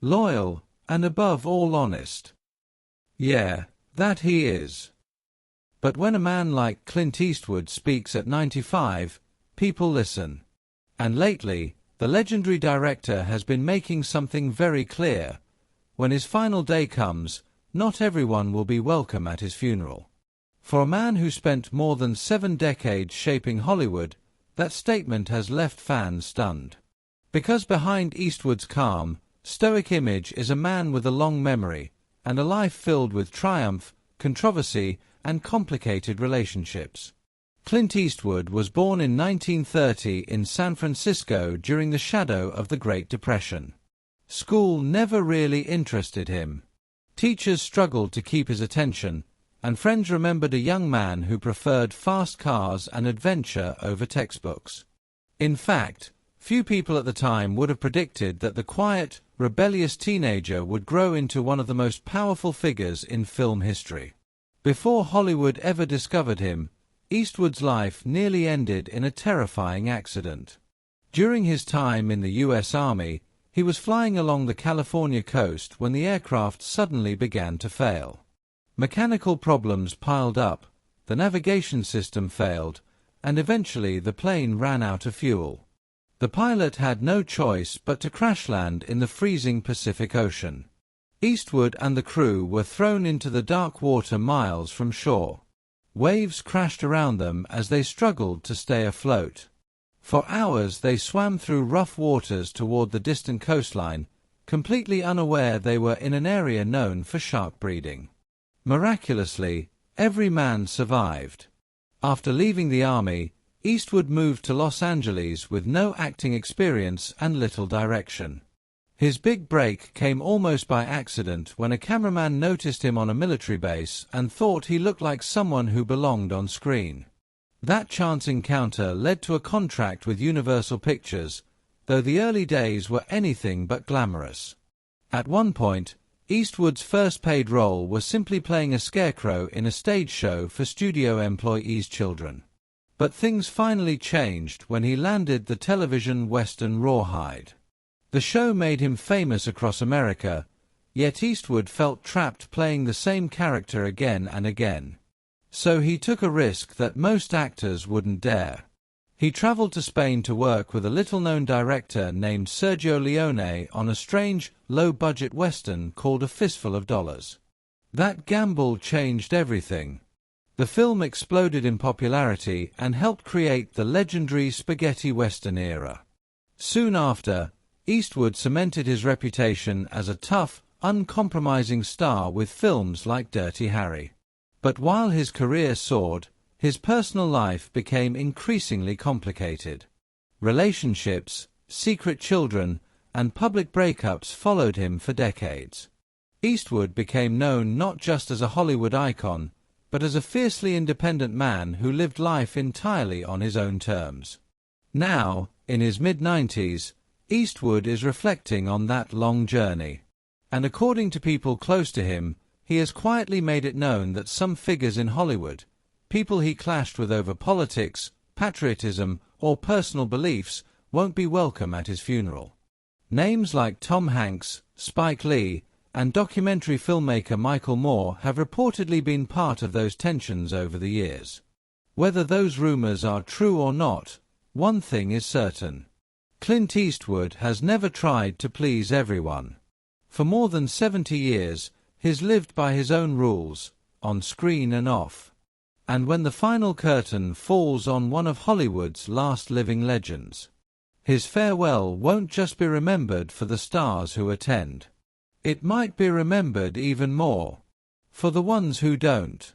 loyal, and above all honest. Yeah, that he is. But when a man like Clint Eastwood speaks at 95, people listen. And lately, the legendary director has been making something very clear. When his final day comes, not everyone will be welcome at his funeral. For a man who spent more than 7 decades shaping Hollywood, that statement has left fans stunned. Because behind Eastwood's calm, stoic image is a man with a long memory, and a life filled with triumph, controversy, and complicated relationships. Clint Eastwood was born in 1930 in San Francisco during the shadow of the Great Depression. School never really interested him. Teachers struggled to keep his attention, and friends remembered a young man who preferred fast cars and adventure over textbooks. In fact, few people at the time would have predicted that the quiet, rebellious teenager would grow into one of the most powerful figures in film history. Before Hollywood ever discovered him, Eastwood's life nearly ended in a terrifying accident. During his time in the U.S. Army, he was flying along the California coast when the aircraft suddenly began to fail. Mechanical problems piled up, the navigation system failed, and eventually the plane ran out of fuel. The pilot had no choice but to crash land in the freezing Pacific Ocean. Eastwood and the crew were thrown into the dark water miles from shore. Waves crashed around them as they struggled to stay afloat. For hours they swam through rough waters toward the distant coastline, completely unaware they were in an area known for shark breeding. Miraculously, every man survived. After leaving the army, Eastwood moved to Los Angeles with no acting experience and little direction. His big break came almost by accident when a cameraman noticed him on a military base and thought he looked like someone who belonged on screen. That chance encounter led to a contract with Universal Pictures, though the early days were anything but glamorous. At one point, Eastwood's first paid role was simply playing a scarecrow in a stage show for studio employees' children. But things finally changed when he landed the television western Rawhide. The show made him famous across America, yet Eastwood felt trapped playing the same character again and again. So he took a risk that most actors wouldn't dare. He traveled to Spain to work with a little-known director named Sergio Leone on a strange, low-budget western called A Fistful of Dollars. That gamble changed everything. The film exploded in popularity and helped create the legendary spaghetti western era. Soon after, Eastwood cemented his reputation as a tough, uncompromising star with films like Dirty Harry. But while his career soared, his personal life became increasingly complicated. Relationships, secret children, and public breakups followed him for decades. Eastwood became known not just as a Hollywood icon, but as a fiercely independent man who lived life entirely on his own terms. Now, in his mid-90s, Eastwood is reflecting on that long journey. And according to people close to him, he has quietly made it known that some figures in Hollywood, people he clashed with over politics, patriotism, or personal beliefs, won't be welcome at his funeral. Names like Tom Hanks, Spike Lee, and documentary filmmaker Michael Moore have reportedly been part of those tensions over the years. Whether those rumors are true or not, one thing is certain. Clint Eastwood has never tried to please everyone. For more than 70 years, he's lived by his own rules, on screen and off. And when the final curtain falls on one of Hollywood's last living legends, his farewell won't just be remembered for the stars who attend. It might be remembered even more for the ones who don't.